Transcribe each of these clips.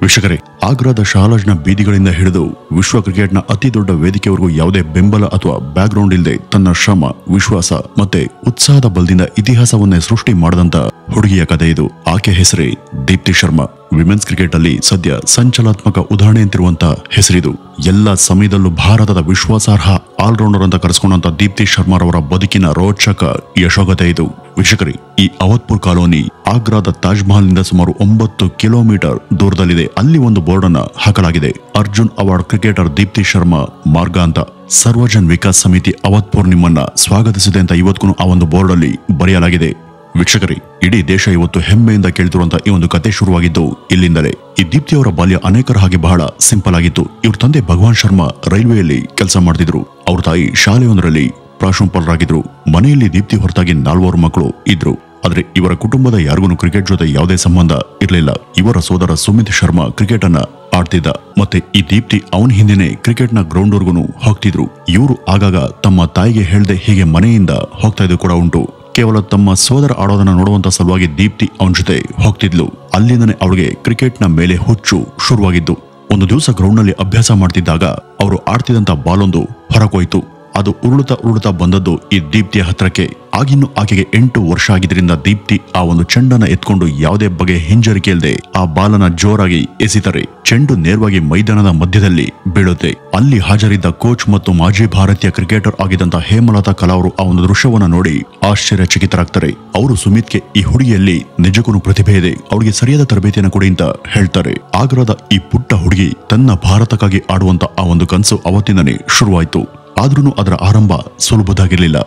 ವೀಕ್ಷಕರೇ, ಆಗ್ರಾದ ಶಾಲಾಜ್ನ ಬೀದಿಗಳಿಂದ ಹಿಡಿದು ವಿಶ್ವ ಕ್ರಿಕೆಟ್ನ ಅತಿ ದೊಡ್ಡ ವೇದಿಕೆವರೆಗೂ ಯಾವುದೇ ಬೆಂಬಲ ಅಥವಾ ಬ್ಯಾಕ್ಗ್ರೌಂಡ್ ಇಲ್ಲದೆ ತನ್ನ ಶ್ರಮ, ವಿಶ್ವಾಸ ಮತ್ತೆ ಉತ್ಸಾಹದ ಬಲದಿಂದ ಇತಿಹಾಸವನ್ನೇ ಸೃಷ್ಟಿ ಮಾಡಿದಂತ ಹುಡುಗಿಯ ಕಥೆ ಇದು. ಆಕೆ ಹೆಸರೇ ದೀಪ್ತಿ ಶರ್ಮಾ. ವಿಮೆನ್ಸ್ ಕ್ರಿಕೆಟ್ ಅಲ್ಲಿ ಸದ್ಯ ಸಂಚಲನಾತ್ಮಕ ಉದಾಹರಣೆ ಅಂತಿರುವಂತ ಹೆಸರಿದು. ಎಲ್ಲ ಸಮಯದಲ್ಲೂ ಭಾರತದ ವಿಶ್ವಾಸಾರ್ಹ ಆಲ್ರೌಂಡರ್ ಅಂತ ಕರೆಸ್ಕೊಂಡಂತ ದೀಪ್ತಿ ಶರ್ಮಾರವರ ಬದುಕಿನ ರೋಚಕ ಯಶೋಗಾಥೆ ಇದು. ವೀಕ್ಷಕರೇ, ಈ ಅವಧ್ಪುರ್ ಕಾಲೋನಿ ಆಗ್ರಾದ ತಾಜ್ ಮಹಲ್ ನಿಂದ ಸುಮಾರು 9 ಕಿಲೋಮೀಟರ್ ದೂರದಲ್ಲಿದೆ. ಅಲ್ಲಿ ಒಂದು ಬೋರ್ಡ್ ಅನ್ನ ಹಾಕಲಾಗಿದೆ, ಅರ್ಜುನ್ ಅವಾರ್ಡ್ ಕ್ರಿಕೆಟರ್ ದೀಪ್ತಿ ಶರ್ಮಾ ಮಾರ್ಗ ಅಂತ. ಸರ್ವಜನ್ ವಿಕಾಸ್ ಸಮಿತಿ ಅವಧ್ಪುರ್ ನಿಮ್ಮನ್ನ ಸ್ವಾಗತಿಸಿದೆ ಅಂತ ಇವತ್ತಿಗೂ ಆ ಒಂದು ಬೋರ್ಡ್ ಅಲ್ಲಿ ಬರೆಯಲಾಗಿದೆ. ವೀಕ್ಷಕರೇ, ಇಡೀ ದೇಶ ಇವತ್ತು ಹೆಮ್ಮೆಯಿಂದ ಕೇಳ್ತಿರುವಂತ ಈ ಒಂದು ಕತೆ ಶುರುವಾಗಿದ್ದು ಇಲ್ಲಿಂದಲೇ. ಈ ದೀಪ್ತಿ ಅವರ ಬಾಲ್ಯ ಅನೇಕರ ಹಾಗೆ ಬಹಳ ಸಿಂಪಲ್ ಆಗಿತ್ತು. ಇವ್ರ ತಂದೆ ಭಗವಾನ್ ಶರ್ಮಾ ರೈಲ್ವೆಯಲ್ಲಿ ಕೆಲಸ ಮಾಡ್ತಿದ್ರು. ಅವ್ರ ತಾಯಿ ಶಾಲೆಯೊಂದರಲ್ಲಿ ಪ್ರಾಂಶುಪಾಲರಾಗಿದ್ರು. ಮನೆಯಲ್ಲಿ ದೀಪ್ತಿ ಹೊರತಾಗಿ 4 ಮಕ್ಕಳು ಇದ್ರು. ಆದ್ರೆ ಇವರ ಕುಟುಂಬದ ಯಾರಿಗೂ ಕ್ರಿಕೆಟ್ ಜೊತೆ ಯಾವುದೇ ಸಂಬಂಧ ಇರಲಿಲ್ಲ. ಇವರ ಸೋದರ ಸುಮಿತ್ ಶರ್ಮಾ ಕ್ರಿಕೆಟ್ ಅನ್ನ ಆಡ್ತಿದ್ದ. ಮತ್ತೆ ಈ ದೀಪ್ತಿ ಅವನ ಹಿಂದೆನೆ ಕ್ರಿಕೆಟ್ ನ ಗ್ರೌಂಡ್ ವರ್ಗು ಹೋಗ್ತಿದ್ರು. ಇವರು ಆಗಾಗ ತಮ್ಮ ತಾಯಿಗೆ ಹೇಳ್ದೆ ಹೀಗೆ ಮನೆಯಿಂದ ಹೋಗ್ತಾ ಇದ್ದು ಕೂಡ ಉಂಟು. ಕೇವಲ ತಮ್ಮ ಸೋದರ ಆಡೋದನ್ನ ನೋಡುವಂತ ಸಲುವಾಗಿ ದೀಪ್ತಿ ಅವನ ಜೊತೆ ಹೋಗ್ತಿದ್ಲು. ಅಲ್ಲಿಂದನೇ ಅವಳಿಗೆ ಕ್ರಿಕೆಟ್ ನ ಮೇಲೆ ಹುಚ್ಚು ಶುರುವಾಗಿದ್ದು. ಒಂದು ದಿವಸ ಗ್ರೌಂಡ್ ನಲ್ಲಿ ಅಭ್ಯಾಸ ಮಾಡ್ತಿದ್ದಾಗ ಅವರು ಆಡ್ತಿದ್ದಂತ ಬಾಲೊಂದು ಹೊರಕೋಯ್ತು. ಅದು ಉರುಳುತ್ತಾ ಬಂದದ್ದು ಈ ದೀಪ್ತಿಯ ಹತ್ರಕ್ಕೆ. ಆಗಿನ್ನು ಆಕೆಗೆ 8 ವರ್ಷ ಆಗಿದ್ರಿಂದ ದೀಪ್ತಿ ಆ ಒಂದು ಚೆಂಡನ್ನ ಎತ್ಕೊಂಡು ಯಾವುದೇ ಬಗೆ ಹಿಂಜರಿಕೆ ಇಲ್ಲದೆ ಆ ಬಾಲನ ಜೋರಾಗಿ ಎಸಿತಾರೆ. ಚೆಂಡು ನೇರವಾಗಿ ಮೈದಾನದ ಮಧ್ಯದಲ್ಲಿ ಬೀಳುತ್ತೆ. ಅಲ್ಲಿ ಹಾಜರಿದ್ದ ಕೋಚ್ ಮತ್ತು ಮಾಜಿ ಭಾರತೀಯ ಕ್ರಿಕೆಟರ್ ಆಗಿದ್ದಂತ ಹೇಮಲತಾ ಕಲಾ ಅವರು ಆ ಒಂದು ದೃಶ್ಯವನ್ನ ನೋಡಿ ಆಶ್ಚರ್ಯಚಕಿತರಾಗ್ತಾರೆ. ಅವರು ಸುಮಿತ್ಗೆ ಈ ಹುಡುಗಿಯಲ್ಲಿ ನಿಜಕ್ಕೂ ಪ್ರತಿಭೆ ಇದೆ, ಅವಳಿಗೆ ಸರಿಯಾದ ತರಬೇತಿಯನ್ನು ಕೊಡಿ ಅಂತ ಹೇಳ್ತಾರೆ. ಆಗ್ರಾದ ಈ ಪುಟ್ಟ ಹುಡುಗಿ ತನ್ನ ಭಾರತಕ್ಕಾಗಿ ಆಡುವಂತ ಆ ಒಂದು ಕನಸು ಅವತ್ತಿಂದನೇ ಶುರುವಾಯಿತು. ಆದ್ರೂ ಅದರ ಆರಂಭ ಸುಲಭದಾಗಿರ್ಲಿಲ್ಲ.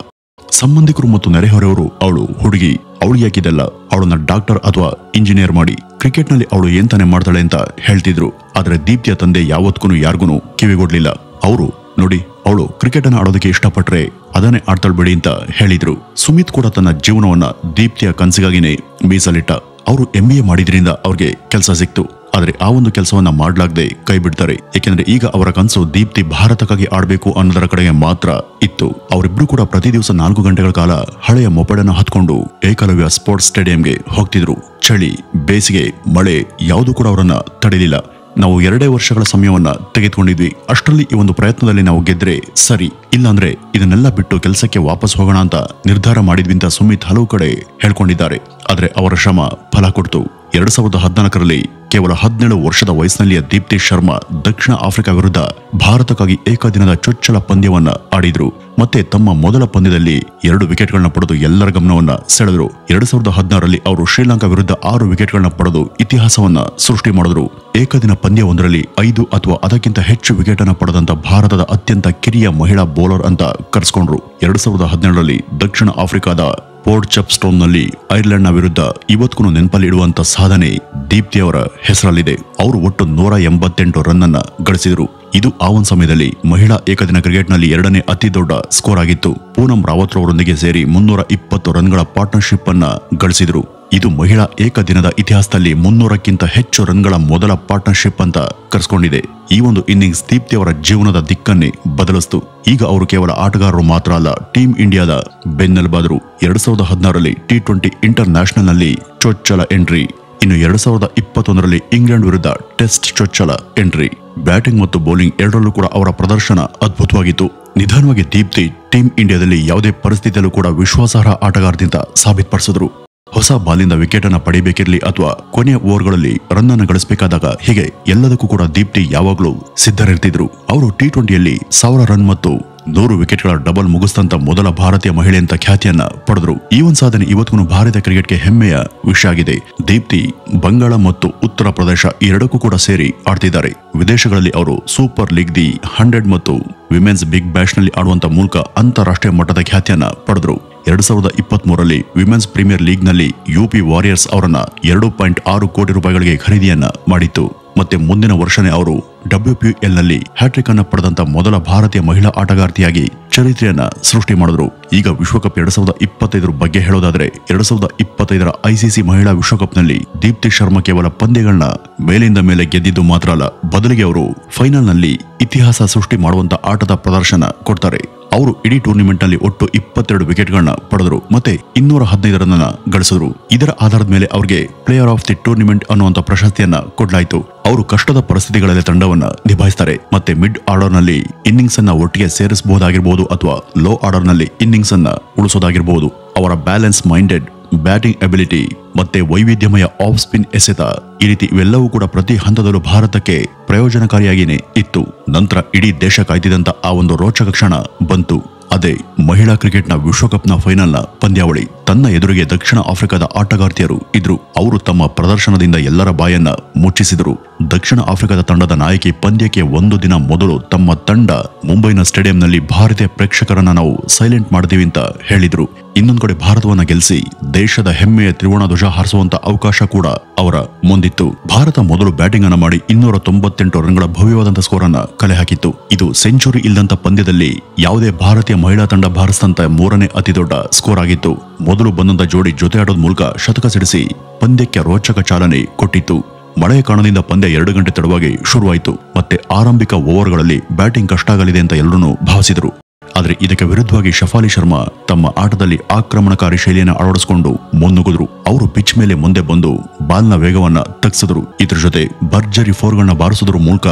ಸಂಬಂಧಿಕರು ಮತ್ತು ನೆರೆಹೊರೆಯವರು ಅವಳು ಹುಡುಗಿ, ಅವಳು ಯಾಕಿದೆಲ್ಲ, ಅವಳನ್ನ ಡಾಕ್ಟರ್ ಅಥವಾ ಇಂಜಿನಿಯರ್ ಮಾಡಿ ಕ್ರಿಕೆಟ್ ನಲ್ಲಿ ಅವಳು ಏನ್ ತಾನೆ ಮಾಡ್ತಾಳೆ ಅಂತ ಹೇಳ್ತಿದ್ರು. ಆದ್ರೆ ದೀಪ್ತಿಯ ತಂದೆ ಯಾವತ್ಗೂ ಯಾರಿಗೂ ಕಿವಿಗೊಡ್ಲಿಲ್ಲ. ಅವರು ನೋಡಿ, ಅವಳು ಕ್ರಿಕೆಟ್ ಅನ್ನ ಆಡೋದಕ್ಕೆ ಇಷ್ಟಪಟ್ರೆ ಅದನ್ನೇ ಆಡ್ತಾಳ್ಬೇಡಿ ಅಂತ ಹೇಳಿದ್ರು. ಸುಮಿತ್ ಕೂಡ ತನ್ನ ಜೀವನವನ್ನ ದೀಪ್ತಿಯ ಕನಸಿಗಾಗಿನೇ ಮೀಸಲಿಟ್ಟ. ಅವರು MBA ಮಾಡಿದ್ರಿಂದ ಅವ್ರಿಗೆ ಕೆಲಸ ಸಿಕ್ತು. ಆದ್ರೆ ಆ ಒಂದು ಕೆಲಸವನ್ನ ಮಾಡ್ಲಾಗದೆ ಕೈ ಬಿಡ್ತಾರೆ. ಯಾಕೆಂದ್ರೆ ಈಗ ಅವರ ಕನಸು ದೀಪ್ತಿ ಭಾರತಕ್ಕಾಗಿ ಆಡ್ಬೇಕು ಅನ್ನೋದರ ಕಡೆಗೆ ಮಾತ್ರ ಇತ್ತು. ಅವರಿಬ್ರು ಕೂಡ ಪ್ರತಿ ದಿವಸ 4 ಗಂಟೆಗಳ ಕಾಲ ಹಳೆಯ ಮೊಪೆಡ್ ಅನ್ನು ಹತ್ಕೊಂಡು ಏಕಲವ್ಯ ಸ್ಪೋರ್ಟ್ಸ್ ಸ್ಟೇಡಿಯಂಗೆ ಹೋಗ್ತಿದ್ರು. ಚಳಿ, ಬೇಸಿಗೆ, ಮಳೆ ಯಾವುದು ಕೂಡ ಅವರನ್ನ ತಡೆಯಲಿಲ್ಲ. ನಾವು 2 ವರ್ಷಗಳ ಸಮಯವನ್ನ ತೆಗೆದುಕೊಂಡಿದ್ವಿ. ಅಷ್ಟರಲ್ಲಿ ಈ ಒಂದು ಪ್ರಯತ್ನದಲ್ಲಿ ನಾವು ಗೆದ್ರೆ ಸರಿ, ಇಲ್ಲಾಂದ್ರೆ ಇದನ್ನೆಲ್ಲ ಬಿಟ್ಟು ಕೆಲಸಕ್ಕೆ ವಾಪಸ್ ಹೋಗೋಣ ಅಂತ ನಿರ್ಧಾರ ಮಾಡಿದ್ವಿ ಅಂತ ಸುಮಿತ್ ಹಲವು ಕಡೆ ಹೇಳ್ಕೊಂಡಿದ್ದಾರೆ. ಆದ್ರೆ ಅವರ ಶ್ರಮ ಫಲ ಕೊಡ್ತು. 2014ರಲ್ಲಿ ಕೇವಲ 17 ವರ್ಷದ ವಯಸ್ಸಿನಲ್ಲಿಯ ದೀಪ್ತಿ ಶರ್ಮಾ ದಕ್ಷಿಣ ಆಫ್ರಿಕಾ ವಿರುದ್ಧ ಭಾರತಕ್ಕಾಗಿ ಏಕದಿನದ ಚೊಚ್ಚಲ ಪಂದ್ಯವನ್ನ ಆಡಿದ್ರು. ಮತ್ತೆ ತಮ್ಮ ಮೊದಲ ಪಂದ್ಯದಲ್ಲಿ 2 ವಿಕೆಟ್ಗಳನ್ನ ಪಡೆದು ಎಲ್ಲರ ಗಮನವನ್ನ ಸೆಳೆದ್ರು. 2016ರಲ್ಲಿ ಅವರು ಶ್ರೀಲಂಕಾ ವಿರುದ್ಧ 6 ವಿಕೆಟ್ಗಳನ್ನ ಪಡೆದು ಇತಿಹಾಸವನ್ನ ಸೃಷ್ಟಿ ಮಾಡಿದ್ರು. ಏಕದಿನ ಪಂದ್ಯವೊಂದರಲ್ಲಿ 5 ಅಥವಾ ಅದಕ್ಕಿಂತ ಹೆಚ್ಚು ವಿಕೆಟ್ ಅನ್ನ ಪಡೆದಂತ ಭಾರತದ ಅತ್ಯಂತ ಕಿರಿಯ ಮಹಿಳಾ ಬೌಲರ್ ಅಂತ ಕರೆಸ್ಕೊಂಡ್ರು. 2017ರಲ್ಲಿ ದಕ್ಷಿಣ ಆಫ್ರಿಕಾದ ಪೋರ್ಟ್ ಚಪ್ಸ್ಟೋನ್ ನಲ್ಲಿ ಐರ್ಲೆಂಡ್ ನ ವಿರುದ್ಧ ಇವತ್ತಿಗೂ ನೆನಪಲ್ಲಿ ಇಡುವಂತ ಸಾಧನೆ ದೀಪ್ತಿ ಅವರ ಹೆಸರಲ್ಲಿದೆ. ಅವರು ಒಟ್ಟು 188 ರನ್ ಅನ್ನ ಗಳಿಸಿದ್ರು. ಇದು ಆ ಒಂದು ಸಮಯದಲ್ಲಿ ಮಹಿಳಾ ಏಕದಿನ ಕ್ರಿಕೆಟ್ ನಲ್ಲಿ 2ನೇ ಅತಿ ದೊಡ್ಡ ಸ್ಕೋರ್ ಆಗಿತ್ತು. ಪೂನಂ ರಾವತ್ ಅವರೊಂದಿಗೆ ಸೇರಿ 320 ರನ್ಗಳ ಪಾರ್ಟ್ನರ್ಶಿಪ್ ಅನ್ನ ಗಳಿಸಿದ್ರು. ಇದು ಮಹಿಳಾ ಏಕದಿನದ ಇತಿಹಾಸದಲ್ಲಿ 300ಕ್ಕಿಂತ ಹೆಚ್ಚು ರನ್ಗಳ ಮೊದಲ ಪಾರ್ಟ್ನರ್ಶಿಪ್ ಅಂತ ಕರೆಸ್ಕೊಂಡಿದೆ. ಈ ಒಂದು ಇನ್ನಿಂಗ್ಸ್ ದೀಪ್ತಿ ಅವರ ಜೀವನದ ದಿಕ್ಕನ್ನೇ ಬದಲಿಸಿತು. ಈಗ ಅವರು ಕೇವಲ ಆಟಗಾರರು ಮಾತ್ರ ಅಲ್ಲ, ಟೀಮ್ ಇಂಡಿಯಾದ ಬೆನ್ನೆಲುಬಾದರು. 2016ರಲ್ಲಿ T20 ಇಂಟರ್ ನ್ಯಾಷನಲ್ ನಲ್ಲಿ ಚೊಚ್ಚಲ ಎಂಟ್ರಿ. ಇನ್ನು 2021ರಲ್ಲಿ ಇಂಗ್ಲೆಂಡ್ ವಿರುದ್ಧ ಟೆಸ್ಟ್ ಚೊಚ್ಚಲ ಎಂಟ್ರಿ. ಬ್ಯಾಟಿಂಗ್ ಮತ್ತು ಬೌಲಿಂಗ್ ಎರಡರಲ್ಲೂ ಕೂಡ ಅವರ ಪ್ರದರ್ಶನ ಅದ್ಭುತವಾಗಿತ್ತು. ನಿಧಾನವಾಗಿ ದೀಪ್ತಿ ಟೀಮ್ ಇಂಡಿಯಾದಲ್ಲಿ ಯಾವುದೇ ಪರಿಸ್ಥಿತಿಯಲ್ಲೂ ಕೂಡ ವಿಶ್ವಾಸಾರ್ಹ ಆಟಗಾರದಿಂದ ಸಾಬೀತುಪಡಿಸಿದ್ರು. ಹೊಸ ಬಾಲಿಂದ ವಿಕೆಟ್ ಅನ್ನ ಪಡೆಯಬೇಕಿರ್ಲಿ ಅಥವಾ ಕೊನೆಯ ಓವರ್ಗಳಲ್ಲಿ ರನ್ ಅನ್ನು ಗಳಿಸಬೇಕಾದಾಗ, ಹೀಗೆ ಎಲ್ಲದಕ್ಕೂ ಕೂಡ ದೀಪ್ತಿ ಯಾವಾಗಲೂ ಸಿದ್ಧರಿರ್ತಿದ್ರು. ಅವರು T20ಯಲ್ಲಿ 1000 ರನ್ ಮತ್ತು 100 ವಿಕೆಟ್ಗಳ ಡಬಲ್ ಮುಗಿಸಿದಂತ ಮೊದಲ ಭಾರತೀಯ ಮಹಿಳೆ ಅಂತ ಖ್ಯಾತಿಯನ್ನ ಪಡೆದ್ರು. ಈ ಒಂದು ಸಾಧನೆ ಇವತ್ತಿಗೂ ಭಾರತೀಯ ಕ್ರಿಕೆಟ್ಗೆ ಹೆಮ್ಮೆಯ ವಿಷಯ ಆಗಿದೆ. ದೀಪ್ತಿ ಬಂಗಾಳ ಮತ್ತು ಉತ್ತರ ಪ್ರದೇಶ ಈ ಎರಡಕ್ಕೂ ಕೂಡ ಸೇರಿ ಆಡ್ತಿದ್ದಾರೆ. ವಿದೇಶಗಳಲ್ಲಿ ಅವರು ಸೂಪರ್ ಲೀಗ್, ದಿ 100 ಮತ್ತು ವಿಮೆನ್ಸ್ ಬಿಗ್ ಬ್ಯಾಶ್ ನಲ್ಲಿ ಆಡುವಂತ ಮೂಲಕ ಅಂತಾರಾಷ್ಟ್ರೀಯ ಮಟ್ಟದ ಖ್ಯಾತಿಯನ್ನ ಪಡೆದ್ರು. 2023ರಲ್ಲಿ ವಿಮೆನ್ಸ್ ಪ್ರೀಮಿಯರ್ ಲೀಗ್ ನಲ್ಲಿ UP ವಾರಿಯರ್ಸ್ ಅವರನ್ನ 2.6 ಕೋಟಿ ರೂಪಾಯಿಗಳಿಗೆ ಖರೀದಿಯನ್ನ ಮಾಡಿತ್ತು. ಮತ್ತೆ ಮುಂದಿನ ವರ್ಷನೇ ಅವರು WPL ನಲ್ಲಿ ಹ್ಯಾಟ್ರಿಕ್ ಅನ್ನ ಪಡೆದಂತ ಮೊದಲ ಭಾರತೀಯ ಮಹಿಳಾ ಆಟಗಾರ್ತಿಯಾಗಿ ಚರಿತ್ರೆಯನ್ನ ಸೃಷ್ಟಿ ಮಾಡಿದ್ರು. ಈಗ ವಿಶ್ವಕಪ್ 2025 ಬಗ್ಗೆ ಹೇಳೋದಾದ್ರೆ 2025ರ ICC ಮಹಿಳಾ ವಿಶ್ವಕಪ್ ನಲ್ಲಿ ದೀಪ್ತಿ ಶರ್ಮಾ ಕೇವಲ ಪಂದ್ಯಗಳನ್ನ ಮೇಲಿಂದ ಮೇಲೆ ಗೆದ್ದಿದ್ದು ಮಾತ್ರ ಅಲ್ಲ, ಬದಲಿಗೆ ಅವರು ಫೈನಲ್ ನಲ್ಲಿ ಇತಿಹಾಸ ಸೃಷ್ಟಿ ಮಾಡುವಂತ ಆಟದ ಪ್ರದರ್ಶನ ಕೊಡ್ತಾರೆ. ಅವರು ಇಡೀ ಟೂರ್ನಿಮೆಂಟ್ ನಲ್ಲಿ ಒಟ್ಟು 22 ವಿಕೆಟ್ಗಳನ್ನ ಪಡೆದರು ಮತ್ತೆ 215 ರನ್ ಅನ್ನ ಗಳಿಸಿದ್ರು. ಇದರ ಆಧಾರದ ಮೇಲೆ ಅವರಿಗೆ ಪ್ಲೇಯರ್ ಆಫ್ ದಿ ಟೂರ್ನಿಮೆಂಟ್ ಅನ್ನುವಂತ ಪ್ರಶಸ್ತಿಯನ್ನ ಕೊಡಲಾಯಿತು. ಅವರು ಕಷ್ಟದ ಪರಿಸ್ಥಿತಿಗಳಲ್ಲಿ ತಂಡವನ್ನ ನಿಭಾಯಿಸ್ತಾರೆ ಮತ್ತೆ ಮಿಡ್ ಆರ್ಡರ್ ನಲ್ಲಿ ಇನ್ನಿಂಗ್ಸ್ ಅನ್ನ ಒಟ್ಟಿಗೆ ಸೇರಿಸಬಹುದಾಗಿರಬಹುದು ಅಥವಾ ಲೋ ಆರ್ಡರ್ ನಲ್ಲಿ ಇನ್ನಿಂಗ್ಸ್ ಅನ್ನ ಉಳಿಸೋದಾಗಿರಬಹುದು. ಅವರ ಬ್ಯಾಲೆನ್ಸ್ ಮೈಂಡೆಡ್ ಬ್ಯಾಟಿಂಗ್ ಎಬಿಲಿಟಿ ಮತ್ತೆ ವೈವಿಧ್ಯಮಯ ಆಫ್ ಸ್ಪಿನ್ ಎಸೆತ ಈ ರೀತಿ ಇವೆಲ್ಲವೂ ಕೂಡ ಪ್ರತಿ ಹಂತದಲ್ಲೂ ಭಾರತಕ್ಕೆ ಪ್ರಯೋಜನಕಾರಿಯಾಗಿಯೇ ಇತ್ತು. ನಂತರ ಇಡೀ ದೇಶ ಕಾಯ್ದಿದ್ದಂತ ಆ ಒಂದು ರೋಚಕ ಕ್ಷಣ ಬಂತು. ಅದೇ ಮಹಿಳಾ ಕ್ರಿಕೆಟ್ನ ವಿಶ್ವಕಪ್ನ ಫೈನಲ್ನ ಪಂದ್ಯಾವಳಿ. ತನ್ನ ಎದುರಿಗೆ ದಕ್ಷಿಣ ಆಫ್ರಿಕಾದ ಆಟಗಾರ್ತಿಯರು ಇದ್ರು. ಅವರು ತಮ್ಮ ಪ್ರದರ್ಶನದಿಂದ ಎಲ್ಲರ ಬಾಯನ್ನ ಮುಚ್ಚಿಸಿದರು. ದಕ್ಷಿಣ ಆಫ್ರಿಕಾದ ತಂಡದ ನಾಯಕಿ ಪಂದ್ಯಕ್ಕೆ ಒಂದು ದಿನ ಮೊದಲು ತಮ್ಮ ತಂಡ ಮುಂಬೈನ ಸ್ಟೇಡಿಯಂನಲ್ಲಿ ಭಾರತೀಯ ಪ್ರೇಕ್ಷಕರನ್ನ ನಾವು ಸೈಲೆಂಟ್ ಮಾಡ್ತೀವಿ ಅಂತ ಹೇಳಿದ್ರು. ಇನ್ನೊಂದು ಕಡೆ ಭಾರತವನ್ನ ಗೆಲ್ಲಿಸಿ ದೇಶದ ಹೆಮ್ಮೆಯ ತ್ರಿವರ್ಣ ಧ್ವಜ ಹಾರಿಸುವಂತ ಅವಕಾಶ ಕೂಡ ಅವರ ಮುಂದಿತ್ತು. ಭಾರತ ಮೊದಲು ಬ್ಯಾಟಿಂಗ್ ಅನ್ನ ಮಾಡಿ 298 ರನ್ಗಳ ಭವ್ಯವಾದಂತಹ ಸ್ಕೋರ್ ಅನ್ನ ಕಲೆ ಹಾಕಿತ್ತು. ಇದು ಸೆಂಚುರಿ ಇಲ್ಲದಂತ ಪಂದ್ಯದಲ್ಲಿ ಯಾವುದೇ ಭಾರತೀಯ ಮಹಿಳಾ ತಂಡ ಬಾರಿಸಿದಂತ 3ನೇ ಅತಿ ದೊಡ್ಡ ಸ್ಕೋರ್ ಆಗಿತ್ತು. ಮೊದಲು ಬಂದಂತ ಜೋಡಿ ಜೊತೆ ಆಡೋದ್ ಮೂಲಕ ಶತಕ ಸಿಡಿಸಿ ಪಂದ್ಯಕ್ಕೆ ರೋಚಕ ಚಾಲನೆ ಕೊಟ್ಟಿತ್ತು. ಮಳೆಯ ಕಾರಣದಿಂದ ಪಂದ್ಯ 2 ಗಂಟೆ ತಡವಾಗಿ ಶುರುವಾಯಿತು ಮತ್ತೆ ಆರಂಭಿಕ ಓವರ್ಗಳಲ್ಲಿ ಬ್ಯಾಟಿಂಗ್ ಕಷ್ಟ ಆಗಲಿದೆ ಅಂತ ಎಲ್ಲರೂ ಭಾವಿಸಿದರು. ಆದರೆ ಇದಕ್ಕೆ ವಿರುದ್ಧವಾಗಿ ಶಫಾಲಿ ಶರ್ಮಾ ತಮ್ಮ ಆಟದಲ್ಲಿ ಆಕ್ರಮಣಕಾರಿ ಶೈಲಿಯನ್ನು ಅಳವಡಿಸಿಕೊಂಡು ಮುನ್ನುಗ್ಗಿದ್ರು. ಅವರು ಪಿಚ್ ಮೇಲೆ ಮುಂದೆ ಬಂದು ಬಾಲ್ನ ವೇಗವನ್ನ ತಗ್ಸಿದ್ರು. ಇದ್ರ ಜೊತೆ ಭರ್ಜರಿ ಫೋರ್ಗಳನ್ನ ಬಾರಿಸೋದ್ರ ಮೂಲಕ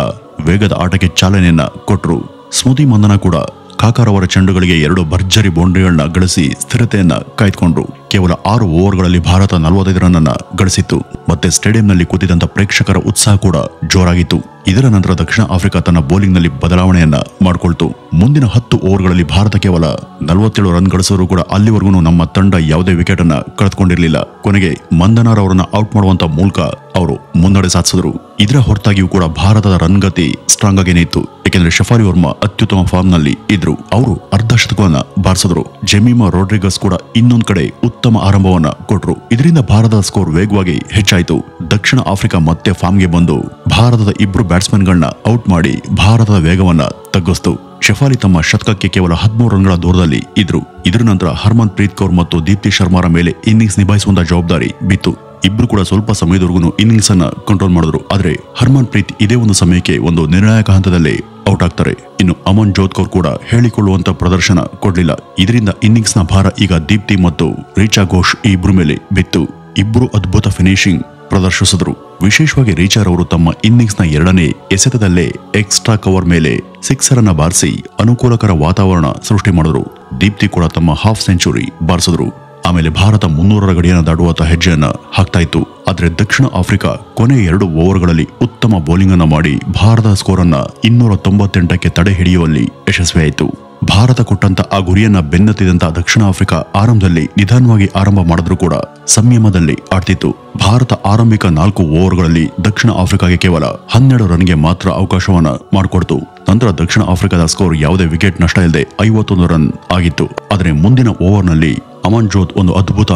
ವೇಗದ ಆಟಕ್ಕೆ ಚಾಲನೆಯನ್ನ ಕೊಟ್ಟರು. ಸ್ಮೃತಿ ಮಂದನ ಕೂಡ ಕಾಕರ್ ಅವರ ಚೆಂಡುಗಳಿಗೆ 2 ಭರ್ಜರಿ ಬೌಂಡ್ರಿಗಳನ್ನ ಗಳಿಸಿ ಸ್ಥಿರತೆಯನ್ನ ಕಾಯ್ದುಕೊಂಡ್ರು. ಕೇವಲ 6 ಓವರ್ಗಳಲ್ಲಿ ಭಾರತ 45 ರನ್ ಅನ್ನ ಗಳಿಸಿತ್ತು ಮತ್ತೆ ಸ್ಟೇಡಿಯಂನಲ್ಲಿ ಕೂತಿದ್ದಂತ ಪ್ರೇಕ್ಷಕರ ಉತ್ಸಾಹ ಕೂಡ ಜೋರಾಗಿತ್ತು. ಇದರ ನಂತರ ದಕ್ಷಿಣ ಆಫ್ರಿಕಾ ತನ್ನ ಬೌಲಿಂಗ್ ನಲ್ಲಿ ಬದಲಾವಣೆಯನ್ನ ಮಾಡಿಕೊಳ್ತು. ಮುಂದಿನ 10 ಓವರ್ಗಳಲ್ಲಿ ಭಾರತ ಕೇವಲ 47 ರನ್ ಗಳಿಸಿದ್ರು ಕೂಡ ಅಲ್ಲಿವರೆಗೂ ನಮ್ಮ ತಂಡ ಯಾವುದೇ ವಿಕೆಟ್ ಅನ್ನ ಕಳೆದುಕೊಂಡಿರಲಿಲ್ಲ. ಕೊನೆಗೆ ಮಂದನಾರ್ ಅವರನ್ನ ಔಟ್ ಮಾಡುವಂತ ಮೂಲಕ ಅವರು ಮುನ್ನಡೆ ಸಾಧಿಸಿದ್ರು. ಇದರ ಹೊರತಾಗಿಯೂ ಕೂಡ ಭಾರತದ ರನ್ ಗತಿ ಸ್ಟ್ರಾಂಗ್ ಆಗೇನೆ ಇತ್ತು. ಯಾಕೆಂದ್ರೆ ಶಫಾಲಿ ವರ್ಮಾ ಅತ್ಯುತ್ತಮ ಫಾರ್ಮ್ ನಲ್ಲಿ ಇದ್ರು. ಅವರು ಅರ್ಧ ಶತಕವನ್ನ ಬಾರಿಸಿದ್ರು. ಜೆಮಿಮಾ ರೋಡ್ರಿಗಸ್ ಕೂಡ ಇನ್ನೊಂದ್ ಕಡೆ ಉತ್ತಮ ಆರಂಭವನ್ನ ಕೊಟ್ರು. ಇದರಿಂದ ಭಾರತದ ಸ್ಕೋರ್ ವೇಗವಾಗಿ ಹೆಚ್ಚಾಯಿತು. ದಕ್ಷಿಣ ಆಫ್ರಿಕಾ ಮತ್ತೆ ಫಾರ್ಮ್ಗೆ ಬಂದು ಭಾರತದ 2 ಬ್ಯಾಟ್ಸ್ಮನ್ಗಳನ್ನ ಔಟ್ ಮಾಡಿ ಭಾರತದ ವೇಗವನ್ನ ತಗ್ಗಿಸ್ತು. ಶಫಾಲಿ ತಮ್ಮ ಶತಕಕ್ಕೆ ಕೇವಲ 13 ರನ್ಗಳ ದೂರದಲ್ಲಿ ಇದ್ರು. ಇದರ ನಂತರ ಹರ್ಮನ್ ಪ್ರೀತ್ ಕೌರ್ ಮತ್ತು ದೀಪ್ತಿ ಶರ್ಮಾರ ಮೇಲೆ ಇನ್ನಿಂಗ್ಸ್ ನಿಭಾಯಿಸುವಂತ ಜವಾಬ್ದಾರಿ ಬಿತ್ತು. ಇಬ್ರು ಕೂಡ ಸ್ವಲ್ಪ ಸಮಯದವರೆಗೂ ಇನ್ನಿಂಗ್ಸ್ ಅನ್ನ ಕಂಟ್ರೋಲ್ ಮಾಡಿದ್ರು. ಆದ್ರೆ ಹರ್ಮನ್ ಪ್ರೀತ್ ಇದೇ ಒಂದು ಸಮಯಕ್ಕೆ ಒಂದು ನಿರ್ಣಾಯಕ ಹಂತದಲ್ಲಿ ಔಟ್ ಆಗ್ತಾರೆ. ಇನ್ನು ಅಮನ್ ಜೋತ್ ಕೌರ್ ಕೂಡ ಹೇಳಿಕೊಳ್ಳುವಂತ ಪ್ರದರ್ಶನ ಕೊಡ್ಲಿಲ್ಲ. ಇದರಿಂದ ಇನ್ನಿಂಗ್ಸ್ ನ ಭಾರ ಈಗ ದೀಪ್ತಿ ಮತ್ತು ರೀಚಾ ಘೋಷ್ ಈ ಇಬ್ರು ಮೇಲೆ ಬಿತ್ತು. ಇಬ್ರು ಅದ್ಭುತ ಫಿನಿಶಿಂಗ್ ಪ್ರದರ್ಶಿಸಿದ್ರು. ವಿಶೇಷವಾಗಿ ರೀಚಾರ್ ಅವರು ತಮ್ಮ ಇನ್ನಿಂಗ್ಸ್ ನ 2ನೇ ಎಸೆತದಲ್ಲೇ ಎಕ್ಸ್ಟ್ರಾ ಕವರ್ ಮೇಲೆ ಸಿಕ್ಸರ್ ಅನ್ನ ಬಾರಿಸಿ ಅನುಕೂಲಕರ ವಾತಾವರಣ ಸೃಷ್ಟಿ ಮಾಡಿದ್ರು. ದೀಪ್ತಿ ಕೂಡ ತಮ್ಮ ಹಾಫ್ ಸೆಂಚುರಿ ಬಾರಿಸಿದ್ರು. ಆಮೇಲೆ ಭಾರತ 300ರ ಗಡಿಯನ್ನು ದಾಟುವಂತ ಹೆಜ್ಜೆಯನ್ನ ಹಾಕ್ತಾ ಇತ್ತು. ಆದ್ರೆ ದಕ್ಷಿಣ ಆಫ್ರಿಕಾ ಕೊನೆ 2 ಓವರ್ಗಳಲ್ಲಿ ಉತ್ತಮ ಬೌಲಿಂಗ್ ಅನ್ನ ಮಾಡಿ ಭಾರತದ ಸ್ಕೋರ್ ಅನ್ನ 298ಕ್ಕೆ ತಡೆ ಹಿಡಿಯುವಲ್ಲಿ ಯಶಸ್ವಿಯಾಯಿತು. ಭಾರತ ಕೊಟ್ಟಂತ ಆ ಗುರಿಯನ್ನ ಬೆನ್ನತ್ತಿದಂತ ದಕ್ಷಿಣ ಆಫ್ರಿಕಾ ಆರಂಭದಲ್ಲಿ ನಿಧಾನವಾಗಿ ಆರಂಭ ಮಾಡಿದ್ರು ಕೂಡ ಸಂಯಮದಲ್ಲಿ ಆಡ್ತಿತ್ತು. ಭಾರತ ಆರಂಭಿಕ 4 ಓವರ್ಗಳಲ್ಲಿ ದಕ್ಷಿಣ ಆಫ್ರಿಕಾಗೆ ಕೇವಲ 12 ರನ್ಗೆ ಮಾತ್ರ ಅವಕಾಶವನ್ನ ಮಾಡಿಕೊಡ್ತು. ನಂತರ ದಕ್ಷಿಣ ಆಫ್ರಿಕಾದ ಸ್ಕೋರ್ ಯಾವುದೇ ವಿಕೆಟ್ ನಷ್ಟ ಇಲ್ಲದೆ 51 ರನ್ ಆಗಿತ್ತು. ಆದರೆ ಮುಂದಿನ ಓವರ್ನಲ್ಲಿ ಅಮನ್ ಜೋತ್ ಒಂದು ಅದ್ಭುತ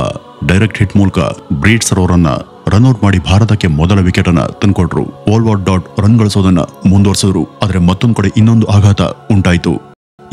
ಡೈರೆಕ್ಟ್ ಹಿಟ್ ಮೂಲಕ ಬ್ರೀಡ್ ಸರೋವರನ್ನ ರನ್ಔಟ್ ಮಾಡಿ ಭಾರತಕ್ಕೆ ಮೊದಲ ವಿಕೆಟ್ ಅನ್ನ ತಂದುಕೊಟ್ರು. ಓಲ್ವಾಟ್ ರನ್ ಗಳಿಸೋದನ್ನ ಮುಂದುವರಿಸಿದ್ರು. ಆದ್ರೆ ಮತ್ತೊಂದು ಕಡೆ ಇನ್ನೊಂದು ಆಘಾತ ಉಂಟಾಯಿತು.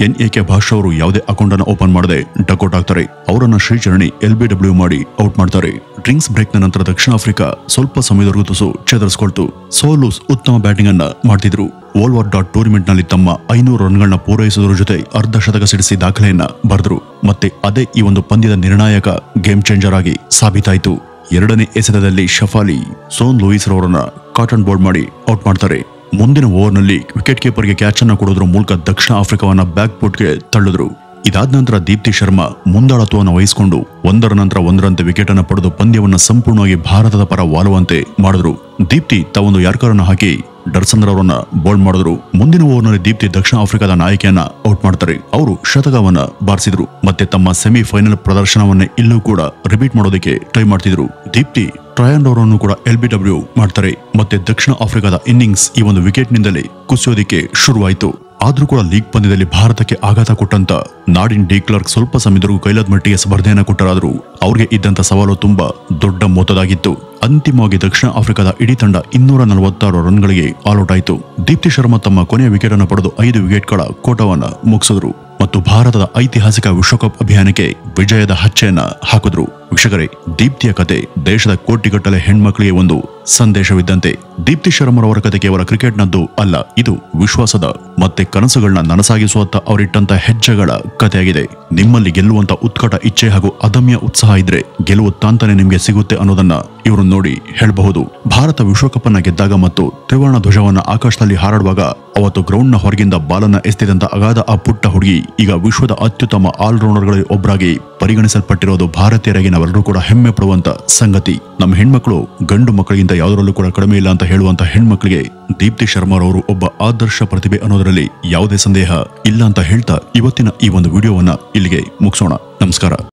NAK ಭಾಷಾ ಅವರು ಯಾವುದೇ ಅಕೌಂಟ್ ಅನ್ನು ಓಪನ್ ಮಾಡದೆ ಡಕ್ಔಟ್ ಆಗ್ತಾರೆ. ಅವರನ್ನ ಶ್ರೀಚರಣಿ LBW ಮಾಡಿ ಔಟ್ ಮಾಡ್ತಾರೆ. ಡ್ರಿಂಕ್ಸ್ ಬ್ರೇಕ್ ನ ನಂತರ ದಕ್ಷಿಣ ಆಫ್ರಿಕಾ ಸ್ವಲ್ಪ ಸಮಯದವರೆಗೂ ತುಸು ಚೇತರಿಸಿಕೊಳ್ತು. ಸೋಲೂಸ್ ಉತ್ತಮ ಬ್ಯಾಟಿಂಗ್ ಅನ್ನ ಮಾಡ್ತಿದ್ರು. ಓಲ್ವಾಟ್ ಟೂರ್ನಿಮೆಂಟ್ ನಲ್ಲಿ ತಮ್ಮ 500 ರನ್ಗಳನ್ನ ಪೂರೈಸುವುದರ ಜೊತೆ ಅರ್ಧ ಶತಕ ಸಿಡಿಸಿ ದಾಖಲೆಯನ್ನ ಬರೆದ್ರು. ಮತ್ತೆ ಅದೇ ಈ ಒಂದು ಪಂದ್ಯದ ನಿರ್ಣಾಯಕ ಗೇಮ್ ಚೇಂಜರ್ ಆಗಿ ಸಾಬೀತಾಯಿತು. 2ನೇ ಎಸೆತದಲ್ಲಿ ಶಫಾಲಿ ಸೋನ್ ಲೂಯಿಸ್ ರವರನ್ನ ಕಾಟನ್ ಬೋಲ್ಡ್ ಮಾಡಿ ಔಟ್ ಮಾಡ್ತಾರೆ. ಮುಂದಿನ ಓವರ್ನಲ್ಲಿ ವಿಕೆಟ್ ಕೀಪರ್ಗೆ ಕ್ಯಾಚ್ ಅನ್ನು ಕೊಡೋದ್ರ ಮೂಲಕ ದಕ್ಷಿಣ ಆಫ್ರಿಕಾವನ್ನ ಬ್ಯಾಕ್ ಫುಟ್ಗೆ ತಳ್ಳಿದ್ರು. ಇದಾದ ನಂತರ ದೀಪ್ತಿ ಶರ್ಮಾ ಮುಂದಾಳತ್ವವನ್ನು ವಹಿಸಿಕೊಂಡು ಒಂದರ ನಂತರ ಒಂದರಂತೆ ವಿಕೆಟ್ ಅನ್ನು ಪಡೆದು ಪಂದ್ಯವನ್ನ ಸಂಪೂರ್ಣವಾಗಿ ಭಾರತದ ಪರ ವಾಲುವಂತೆ ಮಾಡಿದ್ರು. ದೀಪ್ತಿ ತಾವೊಂದು ಯಾರ್ಕರ್ ಅನ್ನು ಹಾಕಿ ಡರ್ಸನ್ ರವರನ್ನ ಬೌಲ್ಡ್ ಮಾಡಿದ್ರು. ಮುಂದಿನ ಓವರ್ನಲ್ಲಿ ದೀಪ್ತಿ ದಕ್ಷಿಣ ಆಫ್ರಿಕಾದ ನಾಯಕಿಯನ್ನ ಔಟ್ ಮಾಡ್ತಾರೆ. ಅವರು ಶತಕವನ್ನ ಬಾರಿಸಿದ್ರು ಮತ್ತೆ ತಮ್ಮ ಸೆಮಿಫೈನಲ್ ಪ್ರದರ್ಶನವನ್ನೇ ಇಲ್ಲೂ ಕೂಡ ರಿಪೀಟ್ ಮಾಡೋದಕ್ಕೆ ಟ್ರೈ ಮಾಡ್ತಿದ್ರು. ದೀಪ್ತಿ ಟ್ರಯನ್ ಅವರನ್ನು ಕೂಡ LBW ಮಾಡ್ತಾರೆ. ಮತ್ತೆ ದಕ್ಷಿಣ ಆಫ್ರಿಕಾದ ಇನ್ನಿಂಗ್ಸ್ ಈ ಒಂದು ವಿಕೆಟ್ ನಿಂದಲೇ ಕುಸಿಯೋದಿಕ್ಕೆ ಶುರುವಾಯಿತು. ಆದ್ರೂ ಕೂಡ ಲೀಗ್ ಪಂದ್ಯದಲ್ಲಿ ಭಾರತಕ್ಕೆ ಆಘಾತ ಕೊಟ್ಟಂತ ನಾಡಿನ್ ಡಿ ಕ್ಲರ್ಕ್ ಸ್ವಲ್ಪ ಸಮಯದವರೆಗೂ ಕೈಲಾದ ಮಟ್ಟಿಗೆ ಸ್ಪರ್ಧೆಯನ್ನ ಕೊಟ್ಟರಾದ್ರೂ ಅವ್ರಿಗೆ ಇದ್ದಂತ ಸವಾಲು ತುಂಬಾ ದೊಡ್ಡ ಮೊತ್ತದಾಗಿತ್ತು. ಅಂತಿಮವಾಗಿ ದಕ್ಷಿಣ ಆಫ್ರಿಕಾದ ಇಡೀ ತಂಡ 246 ರನ್ಗಳಿಗೆ ಆಲ್ಔಟ್ ಆಯಿತು. ದೀಪ್ತಿ ಶರ್ಮಾ ತಮ್ಮ ಕೊನೆಯ ವಿಕೆಟ್ ಅನ್ನು ಪಡೆದು 5 ವಿಕೆಟ್ಗಳ ಕೋಟವನ್ನ ಮುಗಿಸಿದ್ರು. ಮತ್ತು ಭಾರತದ ಐತಿಹಾಸಿಕ ವಿಶ್ವಕಪ್ ಅಭಿಯಾನಕ್ಕೆ ವಿಜಯದ ಹಚ್ಚೆಯನ್ನ ಹಾಕಿದ್ರು. ವೀಕ್ಷಕರೇ, ದೀಪ್ತಿಯ ಕತೆ ದೇಶದ ಕೋಟಿಗಟ್ಟಲೆ ಹೆಣ್ಮಕ್ಳಿಗೆ ಒಂದು ಸಂದೇಶವಿದ್ದಂತೆ. ದೀಪ್ತಿ ಶರ್ಮರವರ ಕತೆ ಕೇವಲ ಕ್ರಿಕೆಟ್ನದ್ದು ಅಲ್ಲ, ಇದು ವಿಶ್ವಾಸದ ಮತ್ತೆ ಕನಸುಗಳನ್ನ ನನಸಾಗಿಸುವತ್ತ ಅವರಿಟ್ಟಂತ ಹೆಜ್ಜೆಗಳ ಕಥೆಯಾಗಿದೆ. ನಿಮ್ಮಲ್ಲಿ ಗೆಲ್ಲುವಂತ ಉತ್ಕಟ ಇಚ್ಛೆ ಹಾಗೂ ಅದಮ್ಯ ಉತ್ಸಾಹ ಇದ್ರೆ ಗೆಲುವು ತಾಂತಾನೆ ನಿಮ್ಗೆ ಸಿಗುತ್ತೆ ಅನ್ನೋದನ್ನ ಇವರು ನೋಡಿ ಹೇಳಬಹುದು. ಭಾರತ ವಿಶ್ವಕಪ್ ಅನ್ನ ಗೆದ್ದಾಗ ಮತ್ತು ತ್ರಿವರ್ಣ ಧ್ವಜವನ್ನ ಆಕಾಶದಲ್ಲಿ ಹಾರಾಡುವಾಗ ಅವತ್ತು ಗ್ರೌಂಡ್ ನ ಹೊರಗಿಂದ ಬಾಲನ್ನ ಎಸ್ತಿದಂತ ಅಗಾಧ ಆ ಪುಟ್ಟ ಹುಡುಗಿ ಈಗ ವಿಶ್ವದ ಅತ್ಯುತ್ತಮ ಆಲ್ರೌಂಡರ್ಗಳಲ್ಲಿ ಒಬ್ಬರಾಗಿ ಪರಿಗಣಿಸಲ್ಪಟ್ಟಿರೋದು ಭಾರತೀಯರಾಗಿ ನಾವೆಲ್ಲರೂ ಕೂಡ ಹೆಮ್ಮೆ ಪಡುವಂತ ಸಂಗತಿ. ನಮ್ಮ ಹೆಣ್ಮಕ್ಳು ಗಂಡು ಮಕ್ಕಳಿಗಿಂತ ಯಾವುದರಲ್ಲೂ ಕೂಡ ಕಡಿಮೆ ಇಲ್ಲ ಅಂತ ಹೇಳುವಂತ ಹೆಣ್ಮಕ್ಳಿಗೆ ದೀಪ್ತಿ ಶರ್ಮರವರು ಒಬ್ಬ ಆದರ್ಶ ಪ್ರತಿಭೆ ಅನ್ನೋದರಲ್ಲಿ ಯಾವುದೇ ಸಂದೇಹ ಇಲ್ಲ ಅಂತ ಹೇಳ್ತಾ ಇವತ್ತಿನ ಈ ಒಂದು ವಿಡಿಯೋವನ್ನ ಇಲ್ಲಿಗೆ ಮುಗಿಸೋಣ. ನಮಸ್ಕಾರ.